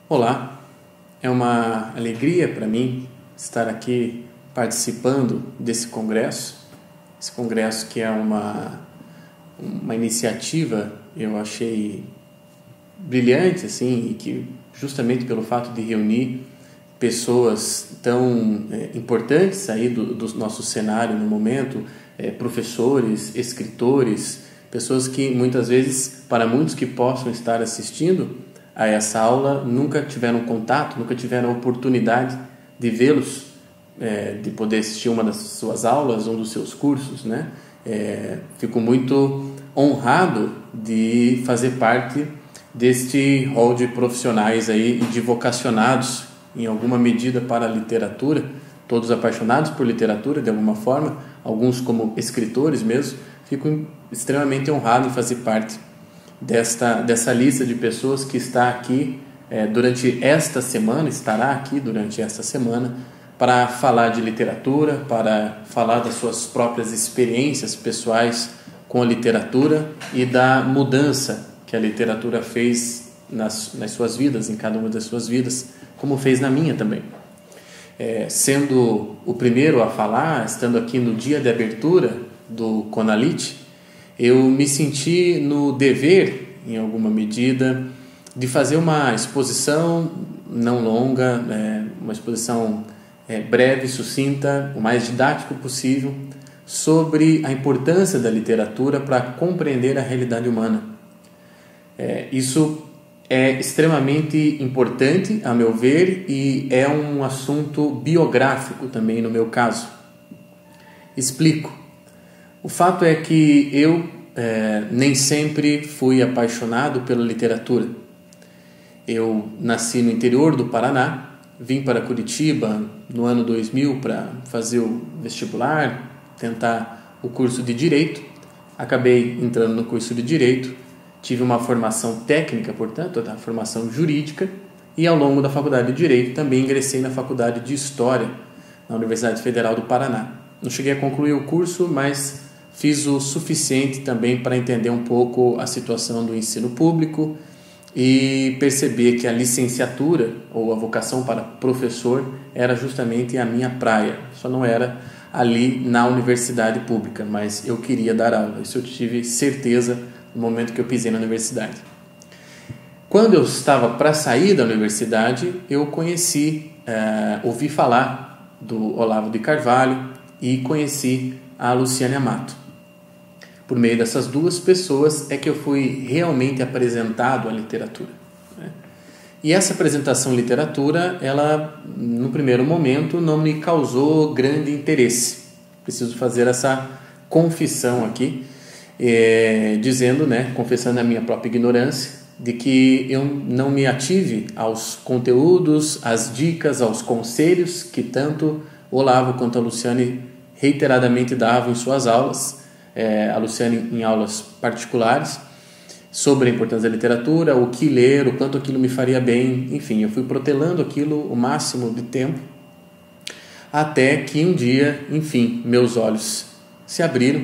Olá, é uma alegria para mim estar aqui participando desse congresso. Esse congresso que é uma iniciativa, eu achei brilhante, assim, e que justamente pelo fato de reunir pessoas tão importantes aí do nosso cenário no momento, professores, escritores, pessoas que muitas vezes, para muitos que possam estar assistindo a essa aula, nunca tiveram contato, nunca tiveram a oportunidade de vê-los, de poder assistir uma das suas aulas, um dos seus cursos, né? Fico muito honrado de fazer parte deste hall de profissionais aí e de vocacionados em alguma medida para a literatura, todos apaixonados por literatura de alguma forma, alguns como escritores mesmo. Fico extremamente honrado em fazer parte dessa lista de pessoas que está aqui durante esta semana, estará aqui durante esta semana, para falar de literatura, para falar das suas próprias experiências pessoais com a literatura e da mudança que a literatura fez nas suas vidas, em cada uma das suas vidas, como fez na minha também. Sendo o primeiro a falar, estando aqui no dia de abertura do CONALIT, eu me senti no dever, em alguma medida, de fazer uma exposição não longa, uma exposição breve, sucinta, o mais didático possível, sobre a importância da literatura para compreender a realidade humana. Isso é extremamente importante, a meu ver, e é um assunto biográfico também no meu caso. Explico. O fato é que eu nem sempre fui apaixonado pela literatura. Eu nasci no interior do Paraná, vim para Curitiba no ano 2000 para fazer o vestibular, tentar o curso de Direito. Acabei entrando no curso de Direito, tive uma formação técnica, portanto, a formação jurídica, e ao longo da faculdade de Direito também ingressei na faculdade de História, na Universidade Federal do Paraná. Não cheguei a concluir o curso, mas fiz o suficiente também para entender um pouco a situação do ensino público e perceber que a licenciatura ou a vocação para professor era justamente a minha praia. Só não era ali na universidade pública, mas eu queria dar aula. Isso eu tive certeza no momento que eu pisei na universidade. Quando eu estava para sair da universidade, eu ouvi falar do Olavo de Carvalho e conheci a Luciane Amato. Por meio dessas duas pessoas é que eu fui realmente apresentado à literatura. E essa apresentação à literatura, ela, no primeiro momento, não me causou grande interesse. Preciso fazer essa confissão aqui, confessando a minha própria ignorância, de que eu não me ative aos conteúdos, às dicas, aos conselhos que tanto o Olavo quanto a Luciane reiteradamente davam em suas aulas, a Luciane em aulas particulares, sobre a importância da literatura, o que ler, o quanto aquilo me faria bem. Enfim, eu fui protelando aquilo o máximo de tempo, até que um dia, enfim, meus olhos se abriram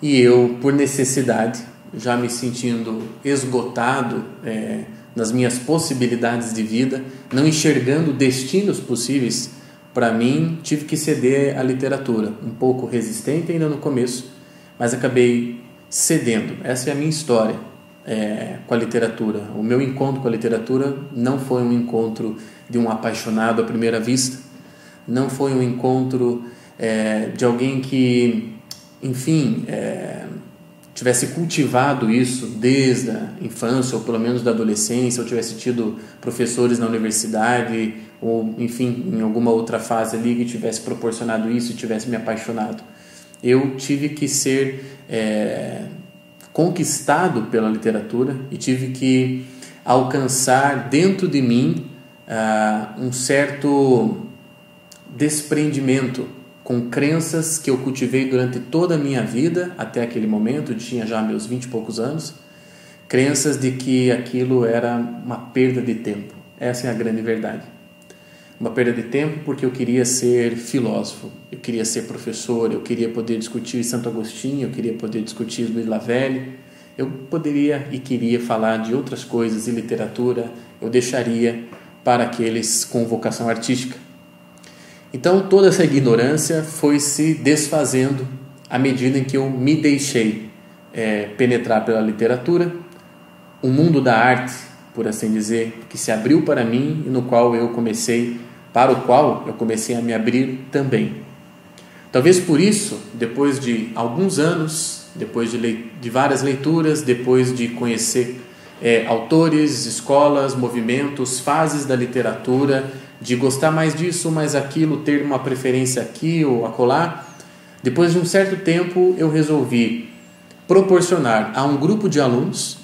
e eu, por necessidade, já me sentindo esgotado nas minhas possibilidades de vida, não enxergando destinos possíveis para mim, tive que ceder à literatura, um pouco resistente ainda no começo, mas acabei cedendo. Essa é a minha história com a literatura. O meu encontro com a literatura não foi um encontro de um apaixonado à primeira vista, não foi um encontro de alguém que, enfim, tivesse cultivado isso desde a infância, ou pelo menos da adolescência, ou tivesse tido professores na universidade, ou, enfim, em alguma outra fase ali que tivesse proporcionado isso e tivesse me apaixonado. Eu tive que ser conquistado pela literatura e tive que alcançar dentro de mim um certo desprendimento com crenças que eu cultivei durante toda a minha vida, até aquele momento, eu tinha já meus 20 e poucos anos, crenças de que aquilo era uma perda de tempo. Essa é a grande verdade. Uma perda de tempo porque eu queria ser filósofo, eu queria ser professor, eu queria poder discutir Santo Agostinho, eu queria poder discutir Luiz Lavelli, eu poderia e queria falar de outras coisas e literatura, eu deixaria para aqueles com vocação artística. Então toda essa ignorância foi se desfazendo à medida em que eu me deixei penetrar pela literatura, o mundo da arte, por assim dizer, que se abriu para mim e para o qual eu comecei a me abrir também. Talvez por isso, depois de alguns anos, depois de várias leituras, depois de conhecer autores, escolas, movimentos, fases da literatura, de gostar mais disso, mais aquilo, ter uma preferência aqui ou acolá, depois de um certo tempo eu resolvi proporcionar a um grupo de alunos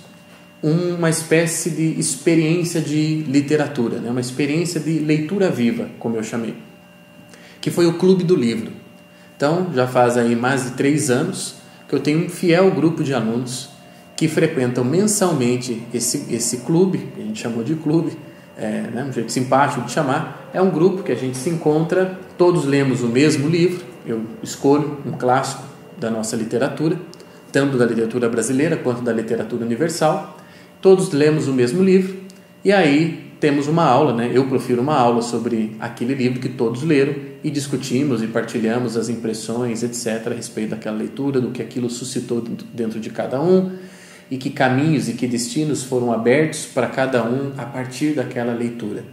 uma espécie de experiência de literatura, né? Uma experiência de leitura viva, como eu chamei, que foi o Clube do Livro. Então, já faz aí mais de 3 anos que eu tenho um fiel grupo de alunos que frequentam mensalmente esse clube, que a gente chamou de clube, né? Um jeito simpático de chamar. É um grupo que a gente se encontra, todos lemos o mesmo livro, eu escolho um clássico da nossa literatura, tanto da literatura brasileira quanto da literatura universal. Todos lemos o mesmo livro e aí temos uma aula, né? Eu profiro uma aula sobre aquele livro que todos leram e discutimos e partilhamos as impressões, etc., a respeito daquela leitura, do que aquilo suscitou dentro de cada um e que caminhos e que destinos foram abertos para cada um a partir daquela leitura.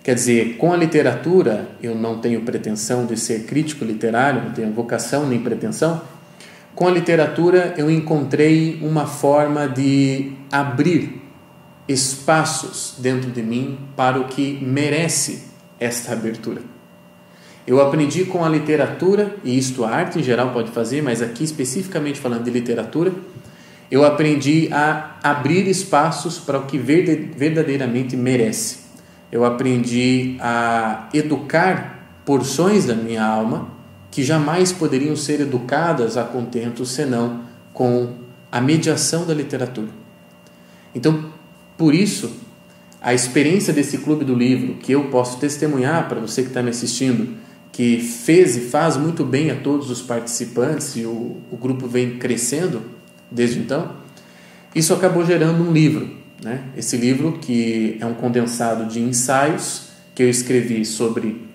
Quer dizer, com a literatura, eu não tenho pretensão de ser crítico literário, não tenho vocação nem pretensão. Com a literatura, eu encontrei uma forma de abrir espaços dentro de mim para o que merece esta abertura. Eu aprendi com a literatura, e isto a arte em geral pode fazer, mas aqui especificamente falando de literatura, eu aprendi a abrir espaços para o que verdadeiramente merece. Eu aprendi a educar porções da minha alma que jamais poderiam ser educadas a contento senão com a mediação da literatura. Então, por isso, a experiência desse Clube do Livro, que eu posso testemunhar para você que está me assistindo, que fez e faz muito bem a todos os participantes e o grupo vem crescendo desde então, isso acabou gerando um livro, né? Esse livro que é um condensado de ensaios que eu escrevi sobre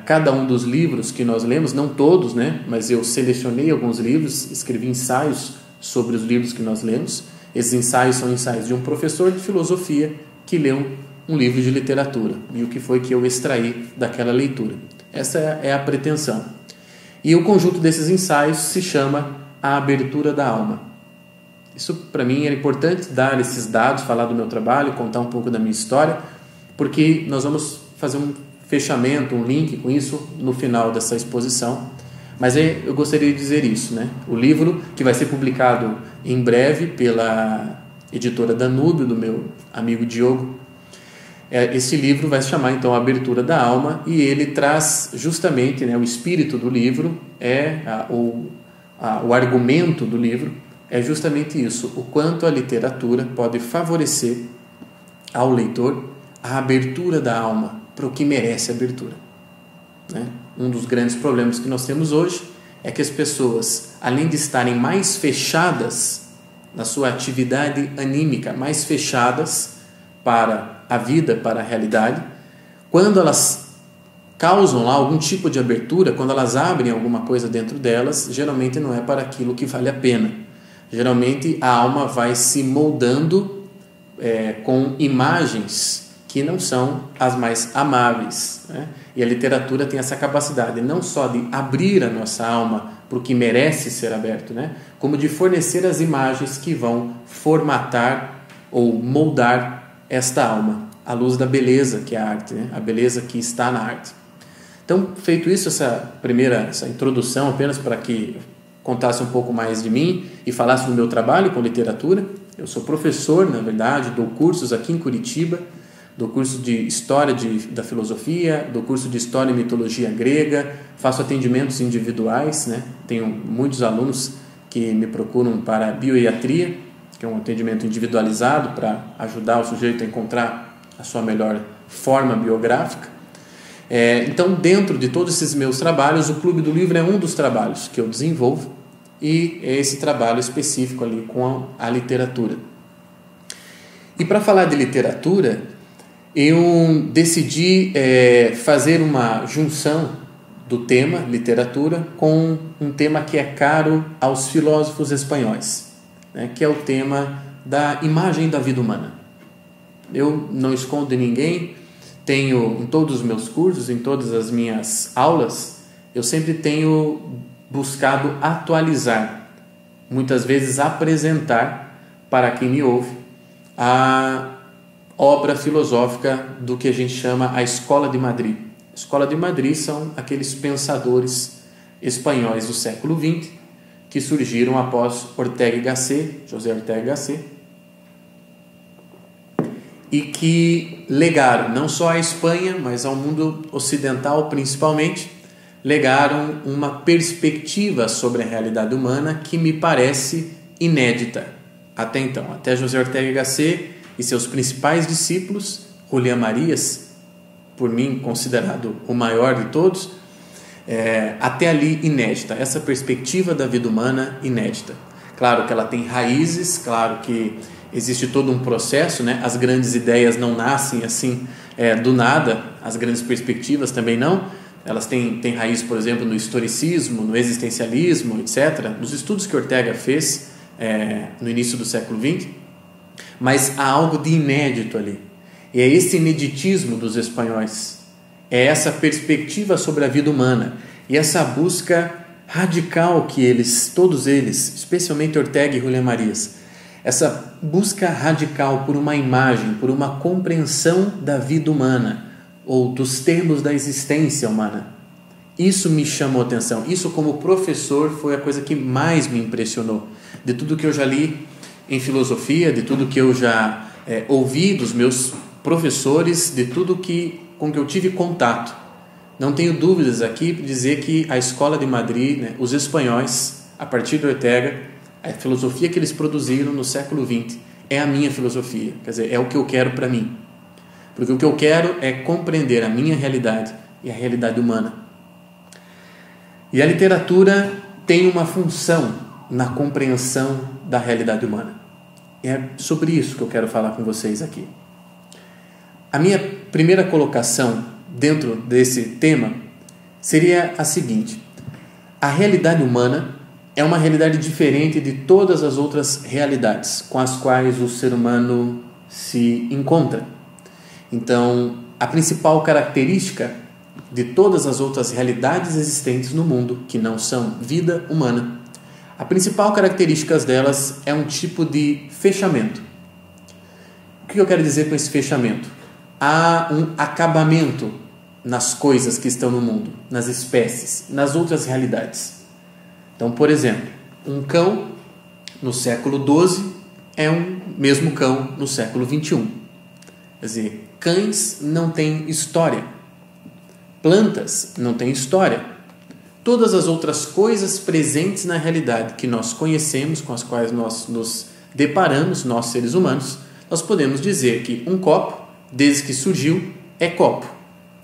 cada um dos livros que nós lemos, não todos, né? Mas eu selecionei alguns livros, escrevi ensaios sobre os livros que nós lemos. Esses ensaios são ensaios de um professor de filosofia que leu um livro de literatura e o que foi que eu extraí daquela leitura. Essa é a pretensão. E o conjunto desses ensaios se chama A Abertura da Alma. Isso para mim era importante dar esses dados, falar do meu trabalho, contar um pouco da minha história, porque nós vamos fazer um fechamento, um link com isso no final dessa exposição. Mas eu gostaria de dizer isso, né? O livro que vai ser publicado em breve pela editora Danúbio, do meu amigo Diogo, esse livro vai se chamar então A Abertura da Alma, e ele traz justamente, né, o espírito do livro, o argumento do livro é justamente isso, o quanto a literatura pode favorecer ao leitor a abertura da alma para o que merece abertura, né? Um dos grandes problemas que nós temos hoje é que as pessoas, além de estarem mais fechadas na sua atividade anímica, mais fechadas para a vida, para a realidade, quando elas causam lá algum tipo de abertura, quando elas abrem alguma coisa dentro delas, geralmente não é para aquilo que vale a pena. Geralmente a alma vai se moldando com imagens que não são as mais amáveis, né? E a literatura tem essa capacidade não só de abrir a nossa alma para o que merece ser aberto, né? Como de fornecer as imagens que vão formatar ou moldar esta alma à luz da beleza que é a arte, né? A beleza que está na arte. Então, feito isso, essa introdução apenas para que contasse um pouco mais de mim e falasse do meu trabalho com literatura. Eu sou professor, na verdade, dou cursos aqui em Curitiba, dou curso de História da Filosofia, dou curso de História e Mitologia Grega, faço atendimentos individuais, né? Tenho muitos alunos que me procuram para bioiatria, que é um atendimento individualizado para ajudar o sujeito a encontrar a sua melhor forma biográfica. Então, dentro de todos esses meus trabalhos, o Clube do Livro é um dos trabalhos que eu desenvolvo, e é esse trabalho específico ali com a literatura. E para falar de literatura, eu decidi fazer uma junção do tema literatura com um tema que é caro aos filósofos espanhóis, né, que é o tema da imagem da vida humana. Eu não escondo de ninguém, tenho em todos os meus cursos, em todas as minhas aulas, eu sempre tenho buscado atualizar, muitas vezes apresentar para quem me ouve a obra filosófica do que a gente chama a Escola de Madrid. A Escola de Madrid são aqueles pensadores espanhóis do século XX que surgiram após Ortega y Gasset, José Ortega y Gasset, e que legaram não só à Espanha, mas ao mundo ocidental principalmente, legaram uma perspectiva sobre a realidade humana que me parece inédita até então. Até José Ortega y Gasset e seus principais discípulos, Julián Marías, por mim considerado o maior de todos, até ali inédita, essa perspectiva da vida humana inédita. Claro que ela tem raízes, claro que existe todo um processo, né? As grandes ideias não nascem assim do nada, as grandes perspectivas também não, elas têm raiz, por exemplo, no historicismo, no existencialismo, etc., nos estudos que Ortega fez no início do século XX, mas há algo de inédito ali, e é esse ineditismo dos espanhóis, é essa perspectiva sobre a vida humana, e essa busca radical que todos eles, especialmente Ortega e Julián Marías, essa busca radical por uma imagem, por uma compreensão da vida humana, ou dos termos da existência humana. Isso me chamou a atenção. Isso, como professor, foi a coisa que mais me impressionou. De tudo que eu já li em filosofia, de tudo que eu já ouvi dos meus professores, de tudo com que eu tive contato. Não tenho dúvidas aqui de dizer que a Escola de Madrid, né, os espanhóis, a partir de Ortega, a filosofia que eles produziram no século XX é a minha filosofia. Quer dizer, é o que eu quero para mim. Porque o que eu quero é compreender a minha realidade e a realidade humana. E a literatura tem uma função na compreensão da realidade humana. E é sobre isso que eu quero falar com vocês aqui. A minha primeira colocação dentro desse tema seria a seguinte: a realidade humana é uma realidade diferente de todas as outras realidades com as quais o ser humano se encontra. Então, a principal característica de todas as outras realidades existentes no mundo, que não são vida humana, a principal característica delas é um tipo de fechamento. O que eu quero dizer com esse fechamento? Há um acabamento nas coisas que estão no mundo, nas espécies, nas outras realidades. Então, por exemplo, um cão no século XII é um mesmo cão no século XXI. Quer dizer, cães não têm história, plantas não têm história. Todas as outras coisas presentes na realidade que nós conhecemos, com as quais nós nos deparamos, nós seres humanos, nós podemos dizer que um copo, desde que surgiu, é copo.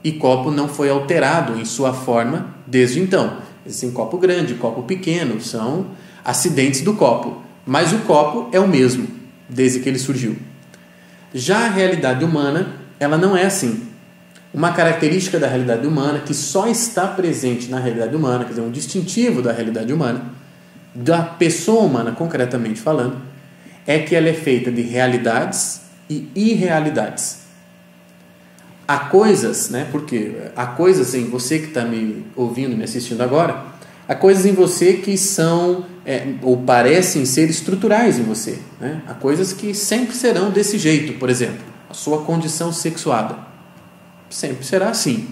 E copo não foi alterado em sua forma desde então. Existem copo grande, copo pequeno, são acidentes do copo. Mas o copo é o mesmo, desde que ele surgiu. Já a realidade humana, ela não é assim. Uma característica da realidade humana que só está presente na realidade humana, quer dizer, um distintivo da realidade humana, da pessoa humana concretamente falando, é que ela é feita de realidades e irrealidades. Há coisas, né? Porque há coisas em você que está me ouvindo, me assistindo agora, há coisas em você que são, ou parecem ser estruturais em você, né? Há coisas que sempre serão desse jeito, por exemplo, a sua condição sexuada. Sempre será assim,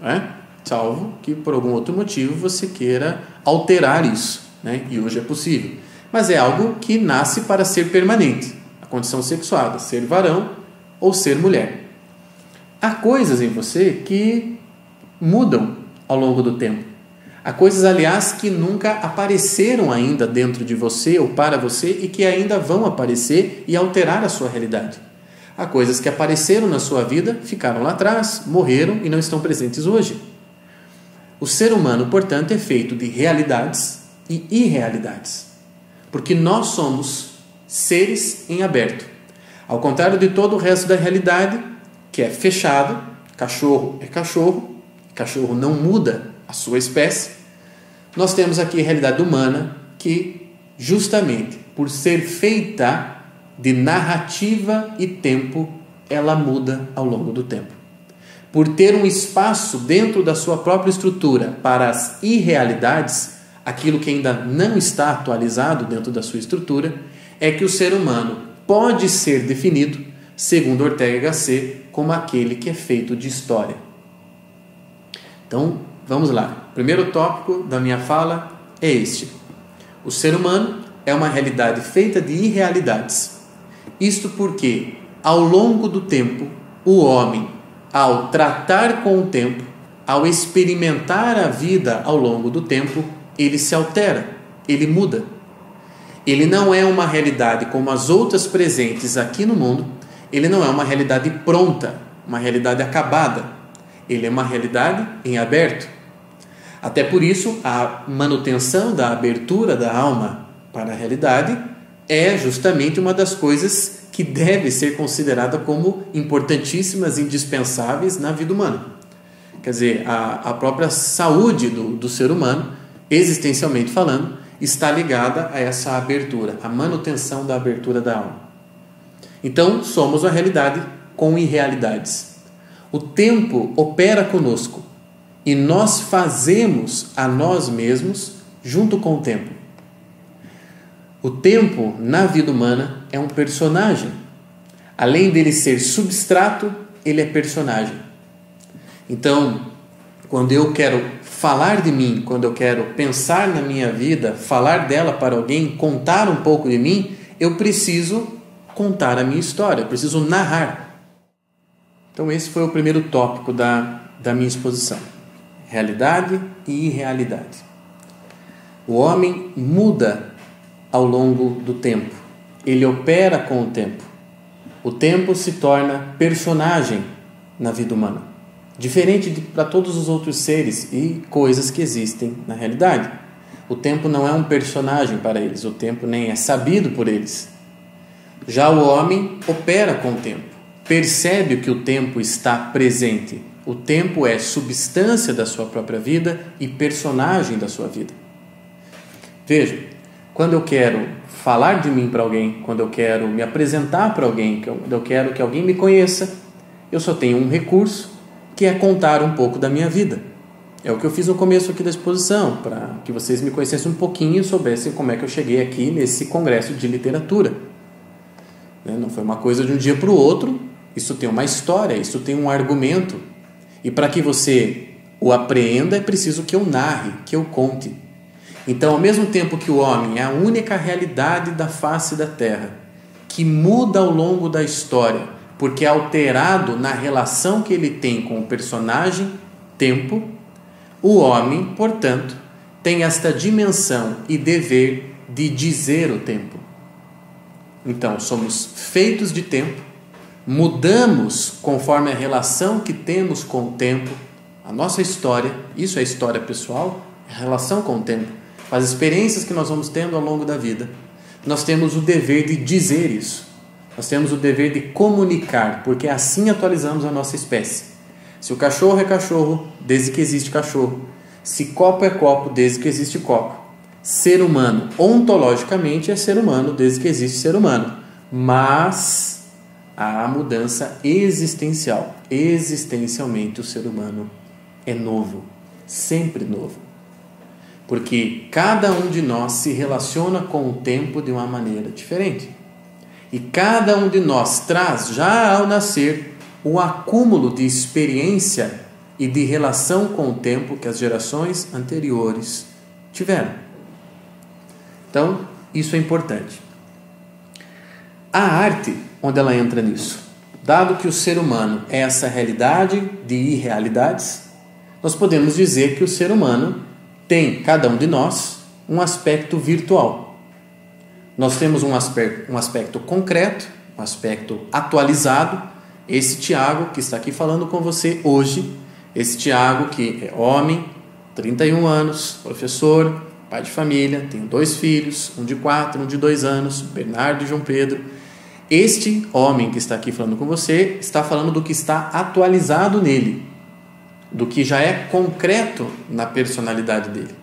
né? Salvo que por algum outro motivo você queira alterar isso, né? E hoje é possível. Mas é algo que nasce para ser permanente, a condição sexuada, ser varão ou ser mulher. Há coisas em você que mudam ao longo do tempo. Há coisas, aliás, que nunca apareceram ainda dentro de você ou para você e que ainda vão aparecer e alterar a sua realidade. Há coisas que apareceram na sua vida, ficaram lá atrás, morreram e não estão presentes hoje. O ser humano, portanto, é feito de realidades e irrealidades, porque nós somos seres em aberto. Ao contrário de todo o resto da realidade, que que é fechado, cachorro é cachorro, cachorro não muda a sua espécie. Nós temos aqui a realidade humana que, justamente por ser feita de narrativa e tempo, ela muda ao longo do tempo. Por ter um espaço dentro da sua própria estrutura para as irrealidades, aquilo que ainda não está atualizado dentro da sua estrutura, é que o ser humano pode ser definido, segundo Ortega y Gasset, como aquele que é feito de história. Então, vamos lá. O primeiro tópico da minha fala é este. O ser humano é uma realidade feita de irrealidades. Isto porque, ao longo do tempo, o homem, ao tratar com o tempo, ao experimentar a vida ao longo do tempo, ele se altera, ele muda. Ele não é uma realidade como as outras presentes aqui no mundo, ele não é uma realidade pronta, uma realidade acabada. Ele é uma realidade em aberto. Até por isso, a manutenção da abertura da alma para a realidade é justamente uma das coisas que deve ser considerada como importantíssimas, indispensáveis na vida humana. Quer dizer, a própria saúde do ser humano, existencialmente falando, está ligada a essa abertura, a manutenção da abertura da alma. Então, somos uma realidade com irrealidades. O tempo opera conosco e nós fazemos a nós mesmos junto com o tempo. O tempo, na vida humana, é um personagem. Além dele ser substrato, ele é personagem. Então, quando eu quero falar de mim, quando eu quero pensar na minha vida, falar dela para alguém, contar um pouco de mim, eu preciso contar a minha história, eu preciso narrar. Então, esse foi o primeiro tópico da minha exposição. Realidade e irrealidade. O homem muda ao longo do tempo. Ele opera com o tempo. O tempo se torna personagem na vida humana, diferente para todos os outros seres e coisas que existem na realidade. O tempo não é um personagem para eles, o tempo nem é sabido por eles. Já o homem opera com o tempo, percebe que o tempo está presente. O tempo é substância da sua própria vida e personagem da sua vida. Veja, quando eu quero falar de mim para alguém, quando eu quero me apresentar para alguém, quando eu quero que alguém me conheça, eu só tenho um recurso, que é contar um pouco da minha vida. É o que eu fiz no começo aqui da exposição, para que vocês me conhecessem um pouquinho e soubessem como é que eu cheguei aqui nesse congresso de literatura. Não foi uma coisa de um dia para o outro, isso tem uma história, isso tem um argumento. E para que você o apreenda, é preciso que eu narre, que eu conte. Então, ao mesmo tempo que o homem é a única realidade da face da Terra, que muda ao longo da história, porque é alterado na relação que ele tem com o personagem, tempo, o homem, portanto, tem esta dimensão e dever de dizer o tempo. Então, somos feitos de tempo, mudamos conforme a relação que temos com o tempo, a nossa história, isso é história pessoal, a relação com o tempo, as experiências que nós vamos tendo ao longo da vida. Nós temos o dever de dizer isso, nós temos o dever de comunicar, porque assim atualizamos a nossa espécie. Se o cachorro é cachorro, desde que existe cachorro. Se copo é copo, desde que existe copo. Ser humano, ontologicamente, é ser humano, desde que existe ser humano. Mas há mudança existencial. Existencialmente, o ser humano é novo, sempre novo. Porque cada um de nós se relaciona com o tempo de uma maneira diferente. E cada um de nós traz, já ao nascer, o acúmulo de experiência e de relação com o tempo que as gerações anteriores tiveram. Então, isso é importante. A arte, onde ela entra nisso? Dado que o ser humano é essa realidade de irrealidades, nós podemos dizer que o ser humano tem, cada um de nós, um aspecto virtual. Nós temos um aspecto concreto, um aspecto atualizado. Esse Tiago que está aqui falando com você hoje, esse Tiago que é homem, 31 anos, professor, pai de família, tem 2 filhos, um de 4, um de 2 anos, Bernardo e João Pedro. Este homem que está aqui falando com você está falando do que está atualizado nele, do que já é concreto na personalidade dele.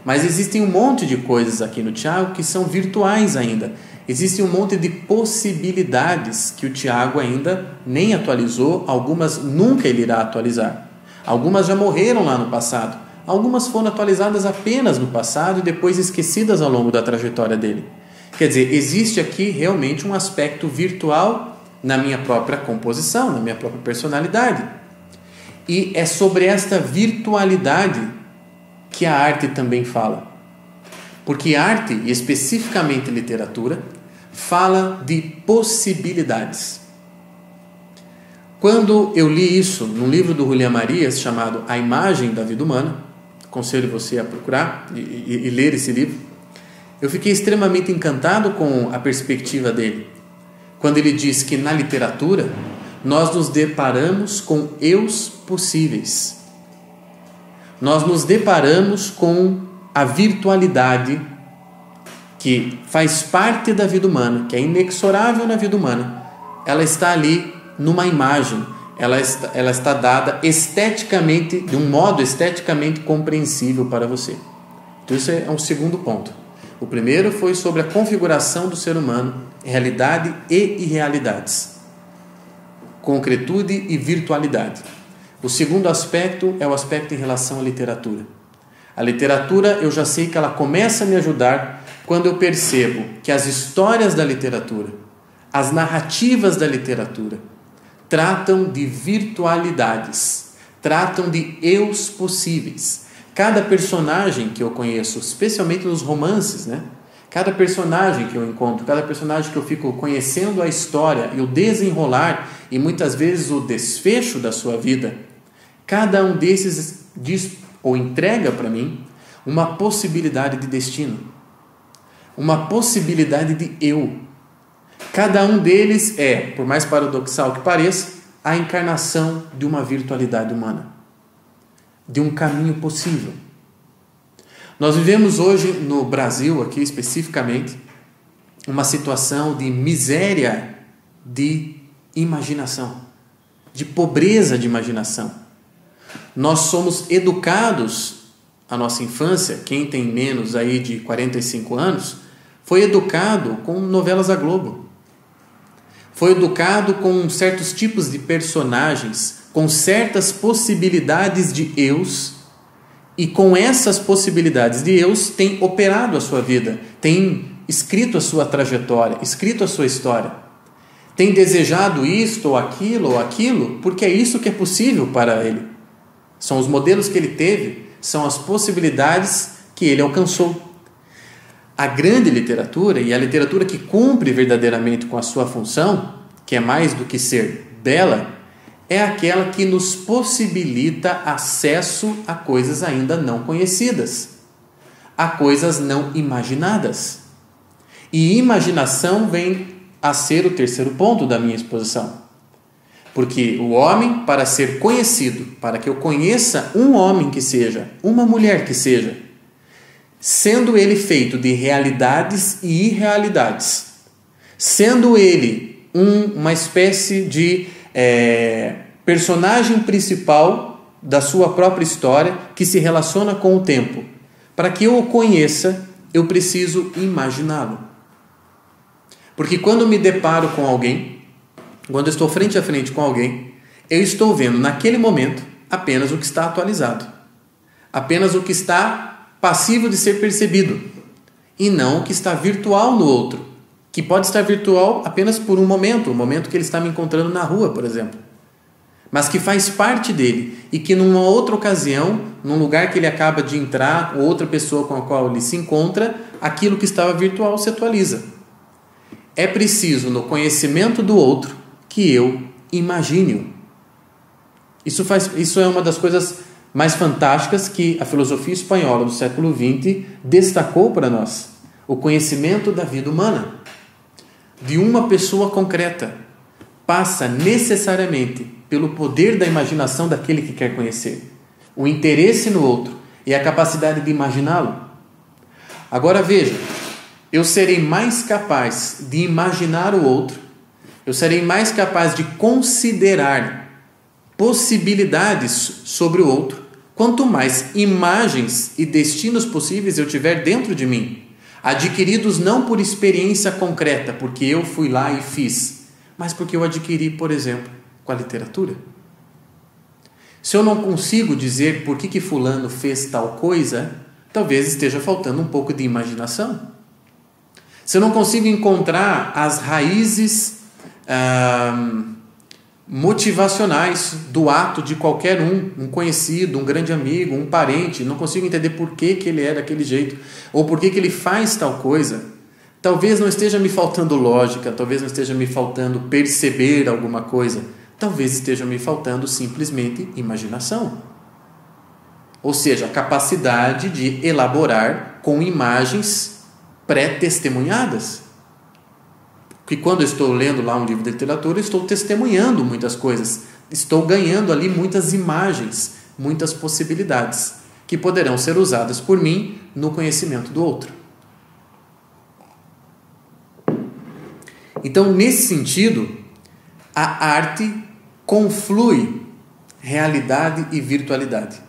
Mas existem um monte de coisas aqui no Tiago que são virtuais ainda. Existe um monte de possibilidades que o Tiago ainda nem atualizou, algumas nunca ele irá atualizar. Algumas já morreram lá no passado, algumas foram atualizadas apenas no passado e depois esquecidas ao longo da trajetória dele. Quer dizer, existe aqui realmente um aspecto virtual na minha própria composição, na minha própria personalidade. E é sobre esta virtualidade que a arte também fala. Porque arte, e especificamente literatura, fala de possibilidades. Quando eu li isso num livro do Julián Marías chamado A Imagem da Vida Humana, aconselho você a procurar e ler esse livro, eu fiquei extremamente encantado com a perspectiva dele, quando ele diz que na literatura nós nos deparamos com eus possíveis. Nós nos deparamos com a virtualidade que faz parte da vida humana, que é inexorável na vida humana. Ela está ali numa imagem, ela está dada esteticamente, de um modo esteticamente compreensível para você. Então isso é um segundo ponto. O primeiro foi sobre a configuração do ser humano, realidade e irrealidades, concretude e virtualidade. O segundo aspecto é o aspecto em relação à literatura. A literatura, eu já sei que ela começa a me ajudar quando eu percebo que as histórias da literatura, as narrativas da literatura, tratam de virtualidades, tratam de eus possíveis. Cada personagem que eu conheço, especialmente nos romances, né? Cada personagem que eu encontro, cada personagem que eu fico conhecendo a história e o desenrolar e muitas vezes o desfecho da sua vida, cada um desses diz ou entrega para mim uma possibilidade de destino, uma possibilidade de eu. Cada um deles é, por mais paradoxal que pareça, a encarnação de uma virtualidade humana, de um caminho possível. Nós vivemos hoje no Brasil, aqui especificamente, uma situação de miséria de imaginação, de pobreza de imaginação. Nós somos educados, a nossa infância, quem tem menos aí de 45 anos, foi educado com novelas da Globo. Foi educado com certos tipos de personagens, com certas possibilidades de eus, e com essas possibilidades de eus tem operado a sua vida, tem escrito a sua trajetória, escrito a sua história, tem desejado isto ou aquilo, porque é isso que é possível para ele. São os modelos que ele teve, são as possibilidades que ele alcançou. A grande literatura, e a literatura que cumpre verdadeiramente com a sua função, que é mais do que ser bela, é aquela que nos possibilita acesso a coisas ainda não conhecidas, a coisas não imaginadas. E imaginação vem a ser o terceiro ponto da minha exposição. Porque o homem, para ser conhecido, para que eu conheça um homem que seja, uma mulher que seja, sendo ele feito de realidades e irrealidades, sendo ele uma espécie de personagem principal da sua própria história que se relaciona com o tempo. Para que eu o conheça, eu preciso imaginá-lo. Porque quando me deparo com alguém, quando eu estou frente a frente com alguém, eu estou vendo naquele momento apenas o que está atualizado, apenas o que está passivo de ser percebido, e não o que está virtual no outro, que pode estar virtual apenas por um momento, o momento que ele está me encontrando na rua, por exemplo, mas que faz parte dele e que numa outra ocasião, num lugar que ele acaba de entrar, ou outra pessoa com a qual ele se encontra, aquilo que estava virtual se atualiza. É preciso, no conhecimento do outro, que eu imagine-o. Isso é uma das coisas mais fantásticas que a filosofia espanhola do século XX destacou para nós. O conhecimento da vida humana, de uma pessoa concreta, passa necessariamente pelo poder da imaginação daquele que quer conhecer, o interesse no outro e a capacidade de imaginá-lo. Agora veja, eu serei mais capaz de imaginar o outro eu serei mais capaz de considerar possibilidades sobre o outro, quanto mais imagens e destinos possíveis eu tiver dentro de mim, adquiridos não por experiência concreta, porque eu fui lá e fiz, mas porque eu adquiri, por exemplo, com a literatura. Se eu não consigo dizer por que fulano fez tal coisa, talvez esteja faltando um pouco de imaginação. Se eu não consigo encontrar as raízes motivacionais do ato de qualquer um conhecido, um grande amigo, um parente, não consigo entender por que ele é daquele jeito, ou por que ele faz tal coisa, talvez não esteja me faltando lógica, talvez não esteja me faltando perceber alguma coisa, talvez esteja me faltando simplesmente imaginação. Ou seja, a capacidade de elaborar com imagens pré-testemunhadas. Porque quando eu estou lendo lá um livro de literatura, eu estou testemunhando muitas coisas, estou ganhando ali muitas imagens, muitas possibilidades, que poderão ser usadas por mim no conhecimento do outro. Então, nesse sentido, a arte conflui realidade e virtualidade.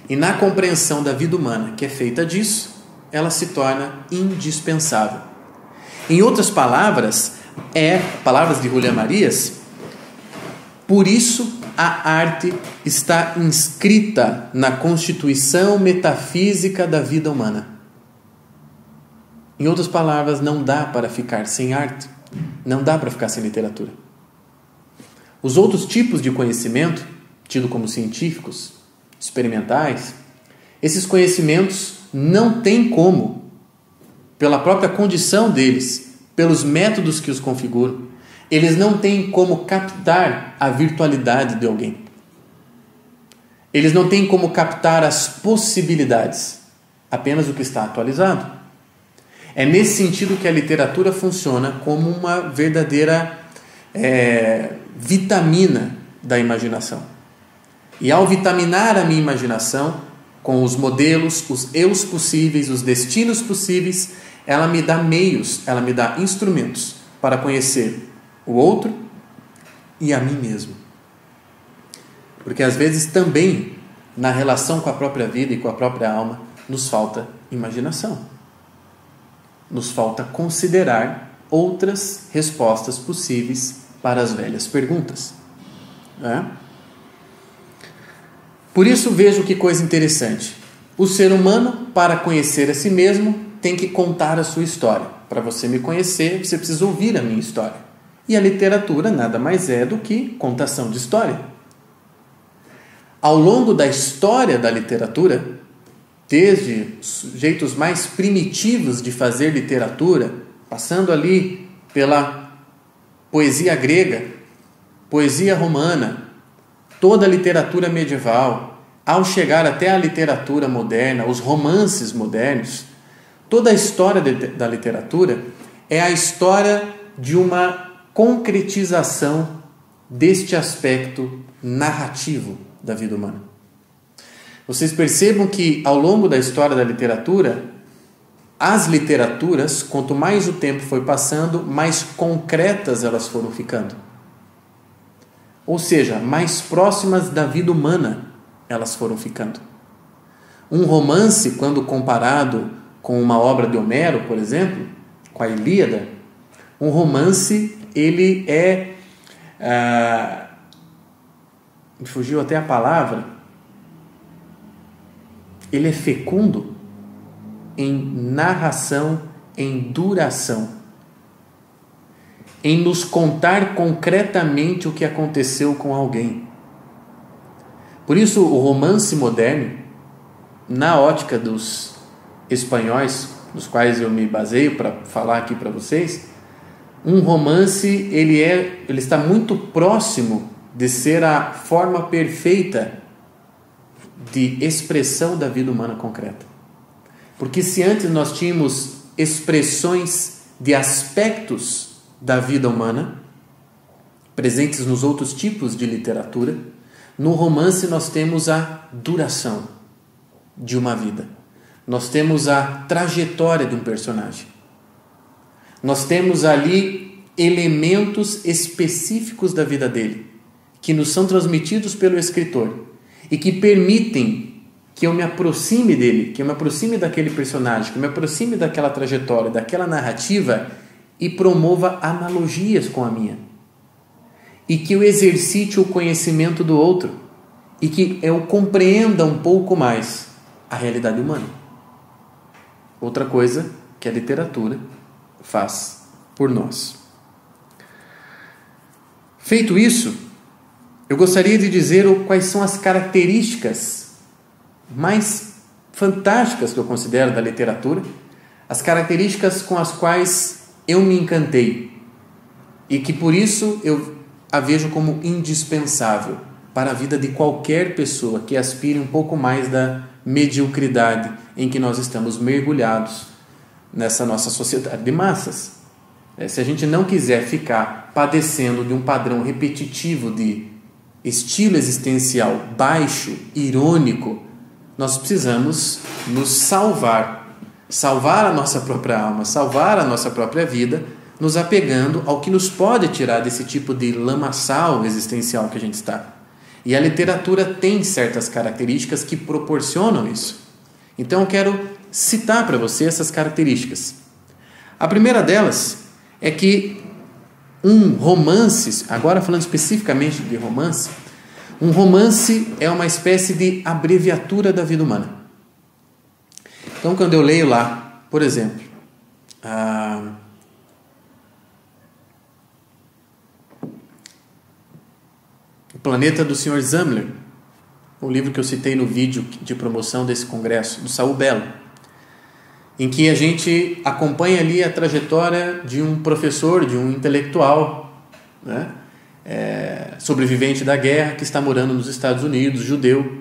E na compreensão da vida humana que é feita disso, ela se torna indispensável. Em outras palavras, palavras de Julián Marías, por isso a arte está inscrita na constituição metafísica da vida humana. Em outras palavras, não dá para ficar sem arte, não dá para ficar sem literatura. Os outros tipos de conhecimento, tidos como científicos, experimentais, esses conhecimentos não têm como, pela própria condição deles, pelos métodos que os configuram, eles não têm como captar a virtualidade de alguém. Eles não têm como captar as possibilidades, apenas o que está atualizado. É nesse sentido que a literatura funciona como uma verdadeira vitamina da imaginação. E ao vitaminar a minha imaginação, com os modelos, os eus possíveis, os destinos possíveis, ela me dá meios, ela me dá instrumentos para conhecer o outro e a mim mesmo. Porque às vezes também, na relação com a própria vida e com a própria alma, nos falta imaginação. Nos falta considerar outras respostas possíveis para as velhas perguntas. Por isso vejo que coisa interessante. O ser humano, para conhecer a si mesmo, tem que contar a sua história. Para você me conhecer, você precisa ouvir a minha história. E a literatura nada mais é do que contação de história. Ao longo da história da literatura, desde os jeitos mais primitivos de fazer literatura, passando ali pela poesia grega, poesia romana, toda a literatura medieval, ao chegar até a literatura moderna, os romances modernos, toda a história da literatura é a história de uma concretização deste aspecto narrativo da vida humana. Vocês percebam que ao longo da história da literatura, as literaturas, quanto mais o tempo foi passando, mais concretas elas foram ficando. Ou seja, mais próximas da vida humana elas foram ficando. Um romance, quando comparado com uma obra de Homero, por exemplo, com a Ilíada, um romance, ele me fugiu até a palavra, ele é fecundo em narração, em duração, em nos contar concretamente o que aconteceu com alguém. Por isso, o romance moderno, na ótica dos espanhóis, dos quais eu me baseio para falar aqui para vocês, um romance ele está muito próximo de ser a forma perfeita de expressão da vida humana concreta. Porque se antes nós tínhamos expressões de aspectos da vida humana presentes nos outros tipos de literatura, no romance nós temos a duração de uma vida. Nós temos a trajetória de um personagem. Nós temos ali elementos específicos da vida dele, que nos são transmitidos pelo escritor e que permitem que eu me aproxime dele, que eu me aproxime daquele personagem, que eu me aproxime daquela trajetória, daquela narrativa e promova analogias com a minha. E que eu exercite o conhecimento do outro e que eu compreenda um pouco mais a realidade humana. Outra coisa que a literatura faz por nós. Feito isso, eu gostaria de dizer quais são as características mais fantásticas que eu considero da literatura, as características com as quais eu me encantei e que por isso eu a vejo como indispensável para a vida de qualquer pessoa que aspire um pouco mais da mediocridade em que nós estamos mergulhados nessa nossa sociedade de massas. Se a gente não quiser ficar padecendo de um padrão repetitivo de estilo existencial baixo, irônico, nós precisamos nos salvar a nossa própria alma, salvar a nossa própria vida, nos apegando ao que nos pode tirar desse tipo de lamaçal existencial que a gente está. E a literatura tem certas características que proporcionam isso. Então eu quero citar para você essas características. A primeira delas é que um romance, agora falando especificamente de romance, um romance é uma espécie de abreviatura da vida humana. Então, quando eu leio lá, por exemplo, O Planeta do Sr. Zamler, o livro que eu citei no vídeo de promoção desse congresso, do Saul Bellow, em que a gente acompanha ali a trajetória de um professor, de um intelectual, né? Sobrevivente da guerra, que está morando nos Estados Unidos, judeu,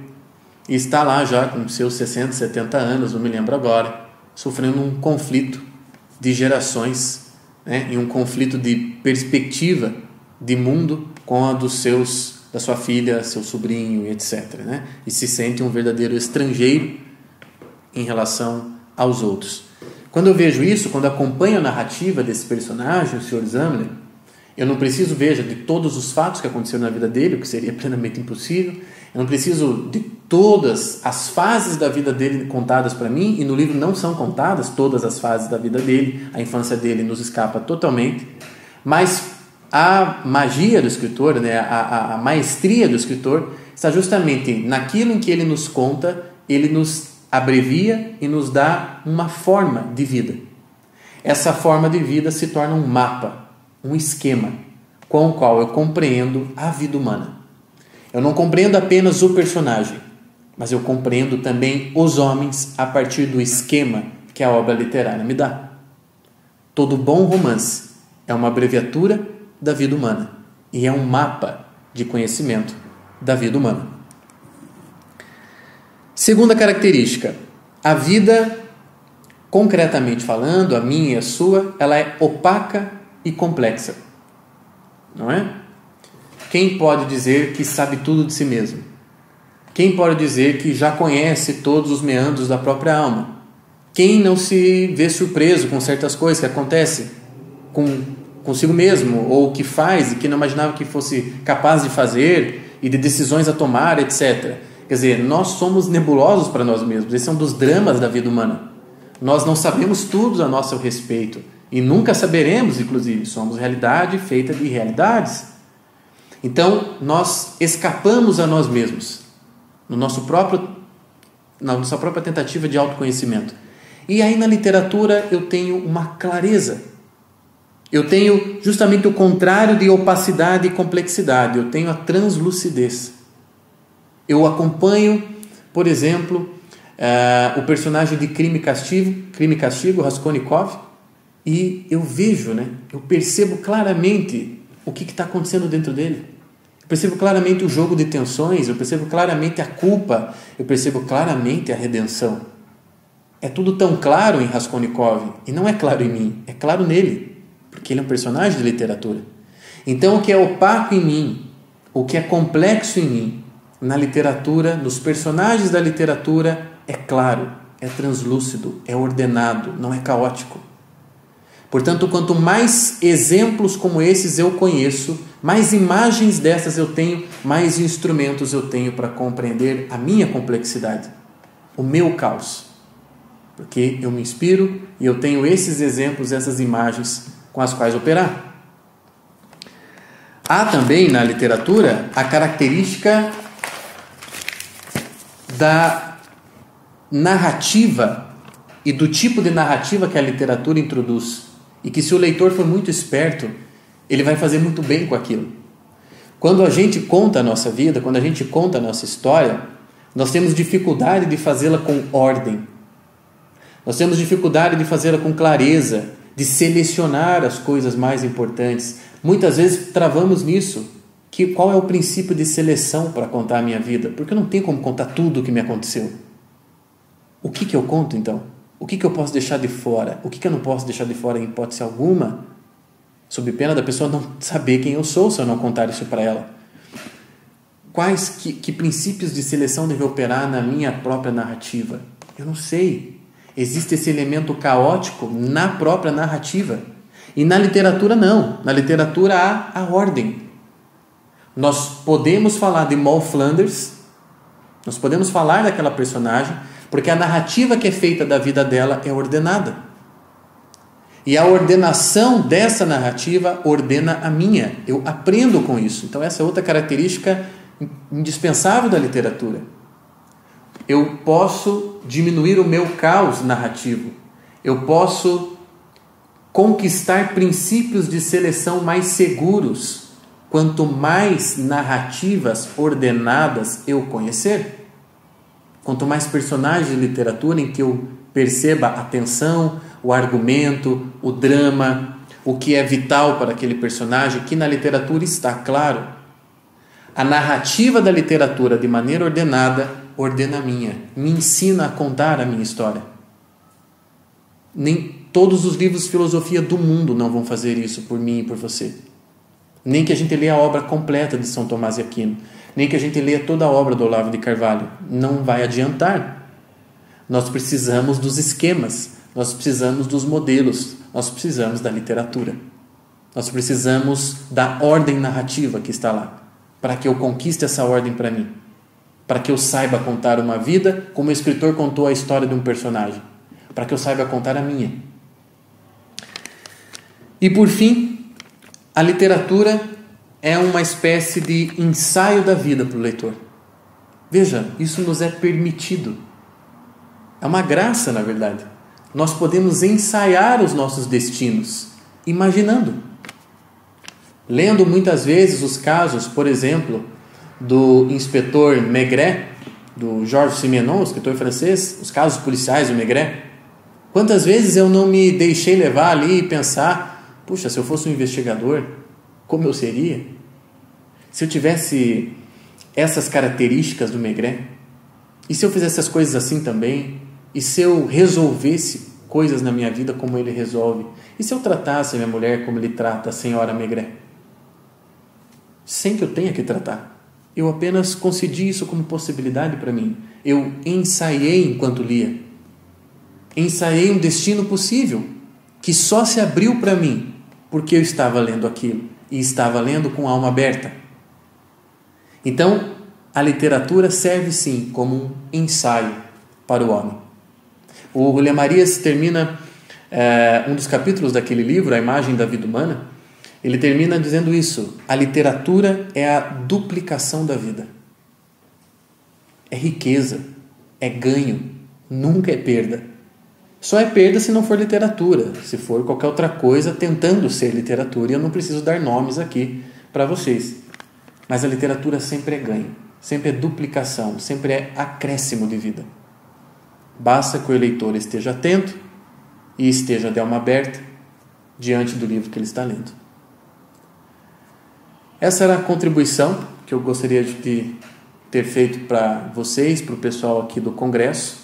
e está lá já com seus 60, 70 anos, não me lembro agora, sofrendo um conflito de gerações, né? E um conflito de perspectiva de mundo com a da sua filha, seu sobrinho, etc., né? E se sente um verdadeiro estrangeiro em relação aos outros. Quando eu vejo isso, quando acompanho a narrativa desse personagem, o Sr. Zamler, eu não preciso, veja, de todos os fatos que aconteceram na vida dele, o que seria plenamente impossível. Eu não preciso de todas as fases da vida dele contadas para mim, e no livro não são contadas todas as fases da vida dele, a infância dele nos escapa totalmente, mas a magia do escritor, né, a maestria do escritor está justamente naquilo em que ele nos conta, ele nos abrevia e nos dá uma forma de vida. Essa forma de vida se torna um mapa, um esquema com o qual eu compreendo a vida humana. Eu não compreendo apenas o personagem, mas eu compreendo também os homens a partir do esquema que a obra literária me dá. Todo bom romance é uma abreviatura da vida humana e é um mapa de conhecimento da vida humana. Segunda característica, a vida, concretamente falando, a minha e a sua, ela é opaca e complexa, não é? Quem pode dizer que sabe tudo de si mesmo? Quem pode dizer que já conhece todos os meandros da própria alma? Quem não se vê surpreso com certas coisas que acontecem consigo mesmo, ou que faz e que não imaginava que fosse capaz de fazer, e de decisões a tomar, etc. Quer dizer, nós somos nebulosos para nós mesmos. Esse é um dos dramas da vida humana. Nós não sabemos tudo a nosso respeito e nunca saberemos, inclusive. Somos realidade feita de realidades. Então, nós escapamos a nós mesmos na nossa própria tentativa de autoconhecimento. E aí na literatura eu tenho uma clareza. Eu tenho justamente o contrário de opacidade e complexidade. Eu tenho a translucidez. Eu acompanho, por exemplo, o personagem de Crime e Castigo, Raskolnikov, e eu vejo, né? Eu percebo claramente o que está acontecendo dentro dele. Eu percebo claramente o jogo de tensões, eu percebo claramente a culpa, eu percebo claramente a redenção. É tudo tão claro em Raskolnikov, e não é claro em mim, é claro nele, porque ele é um personagem de literatura. Então, o que é opaco em mim, o que é complexo em mim, na literatura, nos personagens da literatura, é claro, é translúcido, é ordenado, não é caótico. Portanto, quanto mais exemplos como esses eu conheço, mais imagens dessas eu tenho, mais instrumentos eu tenho para compreender a minha complexidade, o meu caos. Porque eu me inspiro e eu tenho esses exemplos, essas imagens com as quais operar. Há também na literatura a característica da narrativa e do tipo de narrativa que a literatura introduz. E que, se o leitor for muito esperto, ele vai fazer muito bem com aquilo. Quando a gente conta a nossa vida, quando a gente conta a nossa história, nós temos dificuldade de fazê-la com ordem. Nós temos dificuldade de fazê-la com clareza, de selecionar as coisas mais importantes. Muitas vezes travamos nisso. Qual é o princípio de seleção para contar a minha vida? Porque eu não tenho como contar tudo o que me aconteceu. O que eu conto então? O que eu posso deixar de fora? O que eu não posso deixar de fora em hipótese alguma? Sob pena da pessoa não saber quem eu sou se eu não contar isso para ela. Que princípios de seleção devem operar na minha própria narrativa? Eu não sei. Existe esse elemento caótico na própria narrativa. E na literatura não. Na literatura há a ordem. Nós podemos falar de Moll Flanders, nós podemos falar daquela personagem, porque a narrativa que é feita da vida dela é ordenada. E a ordenação dessa narrativa ordena a minha. Eu aprendo com isso. Então essa é outra característica indispensável da literatura. Eu posso diminuir o meu caos narrativo. Eu posso conquistar princípios de seleção mais seguros quanto mais narrativas ordenadas eu conhecer. Quanto mais personagens de literatura em que eu perceba a tensão, o argumento, o drama, o que é vital para aquele personagem, que na literatura está claro. A narrativa da literatura, de maneira ordenada, ordena a minha, me ensina a contar a minha história. Nem todos os livros de filosofia do mundo não vão fazer isso por mim e por você. Nem que a gente leia a obra completa de São Tomás de Aquino, nem que a gente leia toda a obra do Olavo de Carvalho. Não vai adiantar. Nós precisamos dos esquemas, nós precisamos dos modelos, nós precisamos da literatura. Nós precisamos da ordem narrativa que está lá, para que eu conquiste essa ordem para mim, para que eu saiba contar uma vida como o escritor contou a história de um personagem, para que eu saiba contar a minha. E por fim, a literatura é uma espécie de ensaio da vida para o leitor. Veja, isso nos é permitido. É uma graça, na verdade. Nós podemos ensaiar os nossos destinos, imaginando. Lendo muitas vezes os casos, por exemplo, do inspetor Maigret, do Georges Simenon, escritor francês, os casos policiais do Maigret. Quantas vezes eu não me deixei levar ali e pensar: puxa, se eu fosse um investigador, como eu seria? Se eu tivesse essas características do Maigret? E se eu fizesse as coisas assim também? E se eu resolvesse coisas na minha vida como ele resolve? E se eu tratasse a minha mulher como ele trata a senhora Maigret? Sem que eu tenha que tratar. Eu apenas concedi isso como possibilidade para mim. Eu ensaiei enquanto lia. Ensaiei um destino possível que só se abriu para mim porque eu estava lendo aquilo e estava lendo com a alma aberta. Então, a literatura serve sim como um ensaio para o homem. O William Marias termina um dos capítulos daquele livro, A Imagem da Vida Humana, ele termina dizendo isso: a literatura é a duplicação da vida. É riqueza, é ganho, nunca é perda. Só é perda se não for literatura, se for qualquer outra coisa tentando ser literatura, e eu não preciso dar nomes aqui para vocês. Mas a literatura sempre é ganho, sempre é duplicação, sempre é acréscimo de vida. Basta que o leitor esteja atento e esteja de alma aberta diante do livro que ele está lendo. Essa era a contribuição que eu gostaria de ter feito para vocês, para o pessoal aqui do Congresso.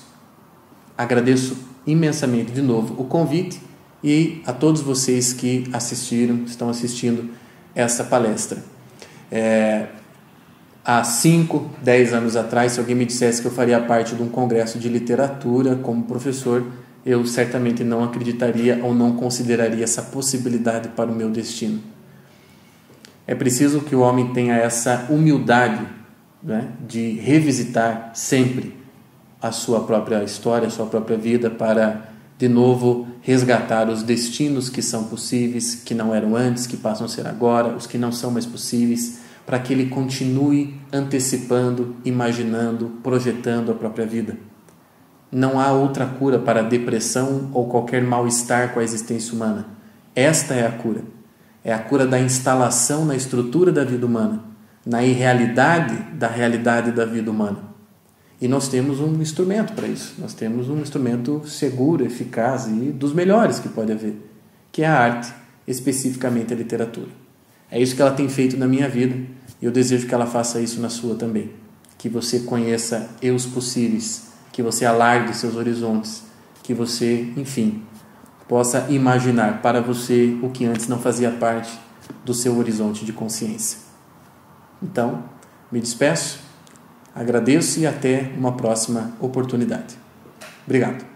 Agradeço imensamente de novo o convite e a todos vocês que estão assistindo essa palestra. Há 5, 10 anos atrás, se alguém me dissesse que eu faria parte de um congresso de literatura como professor, eu certamente não acreditaria ou não consideraria essa possibilidade para o meu destino. É preciso que o homem tenha essa humildade, né, de revisitar sempre a sua própria história, a sua própria vida, para de novo resgatar os destinos que são possíveis, que não eram antes, que passam a ser agora, os que não são mais possíveis, para que ele continue antecipando, imaginando, projetando a própria vida. Não há outra cura para a depressão ou qualquer mal-estar com a existência humana. Esta é a cura. É a cura da instalação na estrutura da vida humana, na irrealidade da vida humana. E nós temos um instrumento para isso. Nós temos um instrumento seguro, eficaz e dos melhores que pode haver, que é a arte, especificamente a literatura. É isso que ela tem feito na minha vida e eu desejo que ela faça isso na sua também. Que você conheça os possíveis, que você alargue seus horizontes, que você, enfim, possa imaginar para você o que antes não fazia parte do seu horizonte de consciência. Então, me despeço, agradeço e até uma próxima oportunidade. Obrigado.